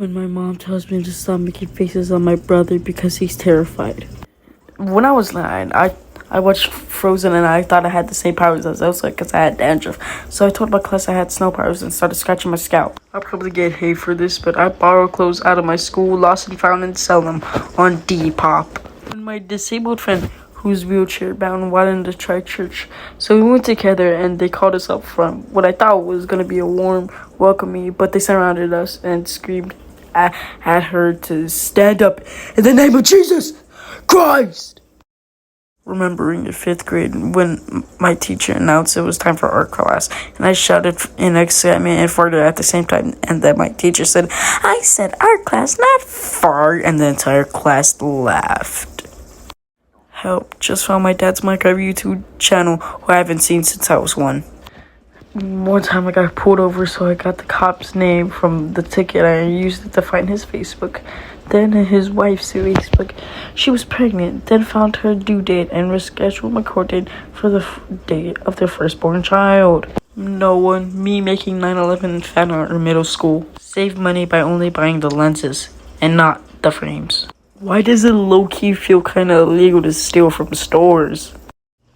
When my mom tells me to stop making faces on my brother because he's terrified. When I was 9, I watched Frozen and I thought I had the same powers as Elsa because I had dandruff. So I told my class I had snow powers and started scratching my scalp. I'll probably get hate for this, but I borrow clothes out of my school, lost and found, and sell them on Depop. When my disabled friend, who's wheelchair bound, wanted to try church, so we went together and they called us up front. What I thought was gonna be a warm welcoming, but they surrounded us and screamed at her to stand up in the name of Jesus Christ. Remembering in 5th grade when my teacher announced it was time for art class, and I shouted in excitement and farted at the same time, and then my teacher said, "I said art class, not fart," and the entire class laughed. Help, just found my dad's Minecraft YouTube channel, who I haven't seen since I was 1. One time I got pulled over, so I got the cop's name from the ticket. I used it to find his Facebook, then his wife's Facebook. She was pregnant, then found her due date and rescheduled my court date for the date of their firstborn child. No one, me making 9/11 fan art in middle school. Save money by only buying the lenses and not the frames. Why does it low-key feel kinda illegal to steal from stores?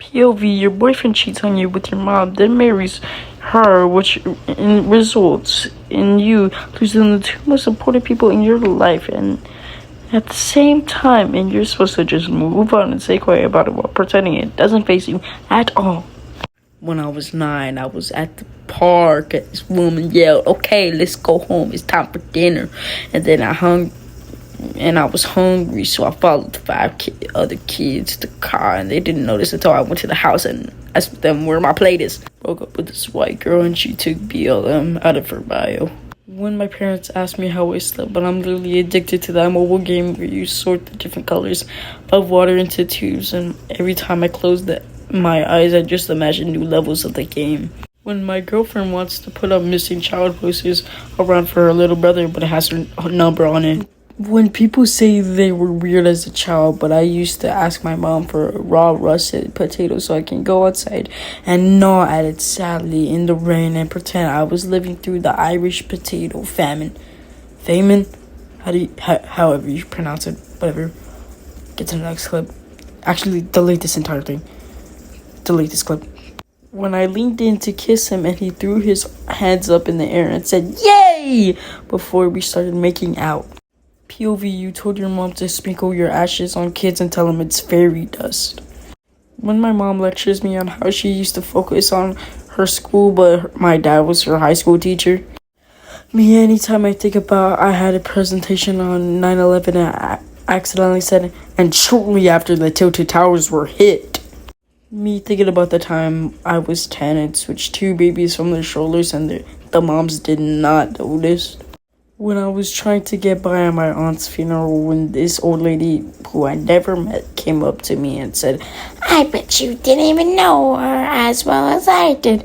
POV, your boyfriend cheats on you with your mom, then marries her, which results in you losing the 2 most important people in your life, and at the same time, and you're supposed to just move on and stay quiet about it while pretending it doesn't face you at all. When I was 9, I was at the park and this woman yelled, "Okay, let's go home, it's time for dinner," and then I was hungry, so I followed the 5 other kids to the car, and they didn't notice until I went to the house and asked them where my plate is. Broke up with this white girl, and she took BLM out of her bio. When my parents asked me how I slept, but I'm literally addicted to that mobile game where you sort the different colors of water into tubes, and every time I close my eyes, I just imagine new levels of the game. When my girlfriend wants to put up missing child posters around for her little brother, but it has her number on it. When people say they were weird as a child, but I used to ask my mom for raw russet potatoes so I can go outside and gnaw at it sadly in the rain and pretend I was living through the Irish potato famine. Famine? However you pronounce it, whatever. Get to the next clip. Actually, delete this entire thing. Delete this clip. When I leaned in to kiss him and he threw his hands up in the air and said, "Yay!" before we started making out. POV, you told your mom to sprinkle your ashes on kids and tell them it's fairy dust. When my mom lectures me on how she used to focus on her school, but my dad was her high school teacher. Me, anytime I think about I had a presentation on 9/11 and I accidentally said, "and shortly after the tilted towers were hit." Me thinking about the time I was 10 and switched 2 babies from their shoulders and the moms did not notice. When I was trying to get by at my aunt's funeral, when this old lady who I never met came up to me and said, "I bet you didn't even know her as well as I did,"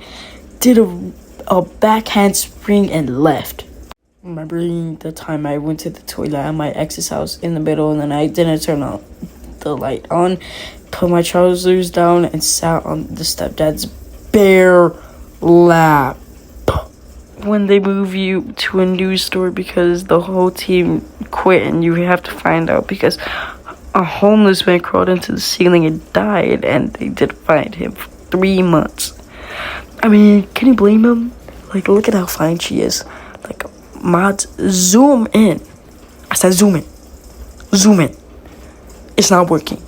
did a backhand spring and left. Remembering the time I went to the toilet at my ex's house in the middle of the night, didn't turn the light on, put my trousers down, and sat on the stepdad's bare lap. When they move you to a new store because the whole team quit and you have to find out because a homeless man crawled into the ceiling and died and they didn't find him for 3 months. I mean, can you blame him? Like, look at how fine she is. Like, mods, zoom in. I said zoom in. Zoom in. It's not working.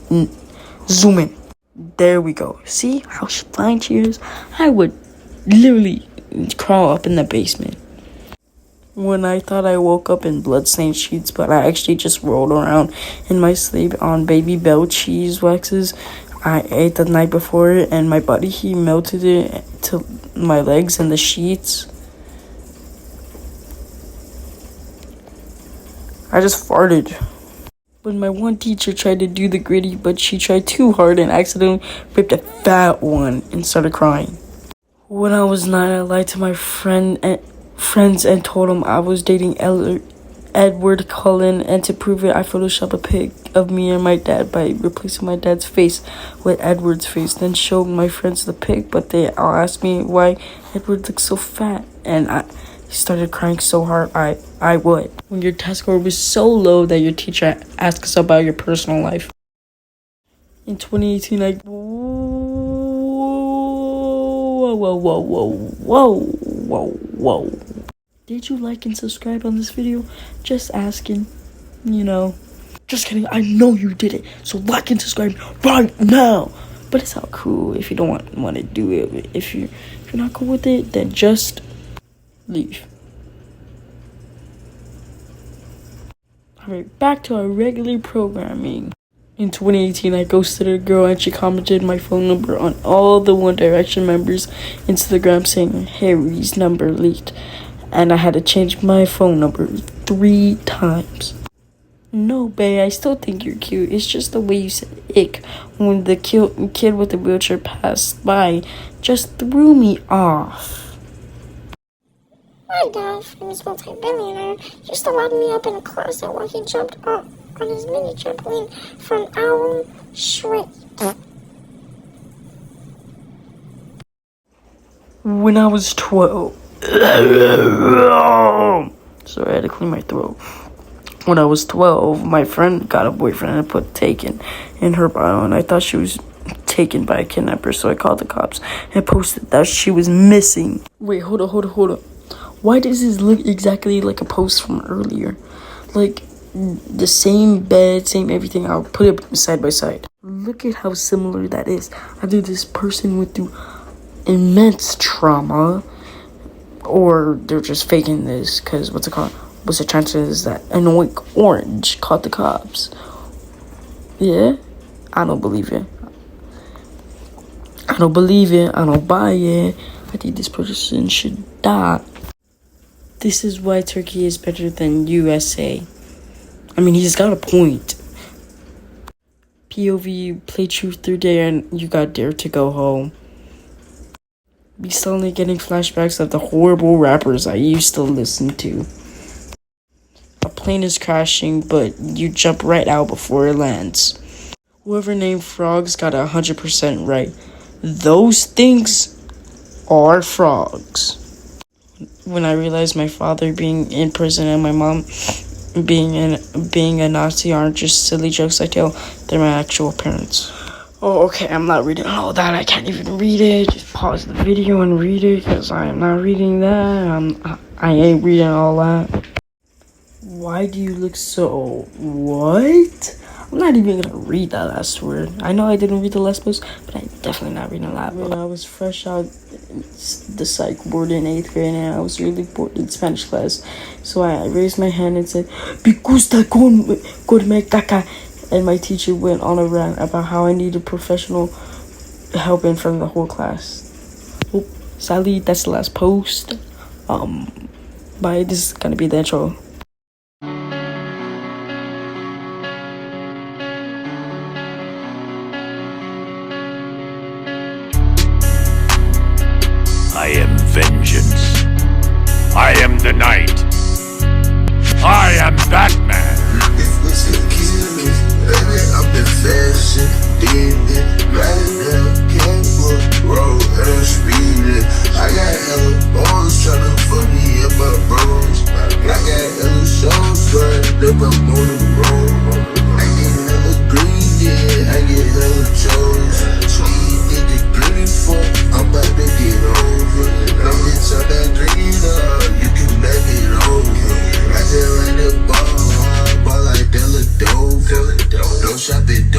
Zoom in. There we go. See how fine she is? I would literally crawl up in the basement. When I thought I woke up in bloodstained sheets, but I actually just rolled around in my sleep on Baby Bell cheese waxes I ate the night before, and my body heat melted it to my legs and the sheets. I just farted. When my one teacher tried to do the gritty, but she tried too hard and accidentally ripped a fat one and started crying. When I was 9, I lied to my friends and told them I was dating Edward Cullen, and to prove it, I photoshopped a pic of me and my dad by replacing my dad's face with Edward's face, then showed my friends the pic, but they all asked me why Edward looks so fat, and He started crying so hard, I would. When your test score was so low that your teacher asked us about your personal life. In 2018, whoa. Did you like and subscribe on this video? Just asking, Just kidding, I know you did it. So like and subscribe right now. But it's all cool if you don't want to do it. If you're not cool with it, then just leave. Alright, back to our regular programming. In 2018, I ghosted a girl and she commented my phone number on all the One Direction members' Instagram saying Harry's number leaked. And I had to change my phone number 3 times. No, babe, I still think you're cute. It's just the way you said ick when the kid with the wheelchair passed by just threw me off. My dad, famous multi-billionaire, used to lock me up in a closet while he jumped up on his mini trampoline for an hour straight. When I was 12. Sorry, I had to clear my throat. When I was 12, my friend got a boyfriend and put taken in her bio, and I thought she was taken by a kidnapper, so I called the cops and posted that she was missing. Wait, hold up. Why does this look exactly like a post from earlier? Like, the same bed, same everything. I'll put it side by side. Look at how similar that is. Either this person went through immense trauma, or they're just faking this, because what's the chances that annoying orange caught the cops? Yeah? I don't believe it. I don't buy it. I think this person should die. This is why Turkey is better than USA. I mean, he's got a point. POV, play truth or dare, and you got dare to go home. Be suddenly getting flashbacks of the horrible rappers I used to listen to. A plane is crashing, but you jump right out before it lands. Whoever named frogs got 100% right. Those things are frogs. When I realized my father being in prison and my mom being a Nazi aren't just silly jokes I tell, they're my actual parents. Oh, okay, I'm not reading all that. I can't even read it. Just pause the video and read it, because I am not reading that. I ain't reading all that. Why do you look so... What? I'm not even gonna read that last word. I know I didn't read the last post, but I'm definitely not reading that. When I was fresh out the psych board in 8th grade and I was really bored in Spanish class, so I raised my hand and said, "Me gusta con me caca." And my teacher went on a rant about how I needed professional help in front of the whole class. Oh, sadly, that's the last post. Bye. This is gonna be the intro. I am vengeance. I am the night. I am Batman. Baby, I'm the fashion demon. Riding down Campbell Road and I'm speeding. I got hella bones tryna fuck me up my bros. I got hella shows, but them I'm on the road. I get hella greedy, I get hella chose. Sweet nigga greedy for, I'm about to get over. Don't get so that green up, you can back it over. I just like the ball like Della Dover. Don't shop it,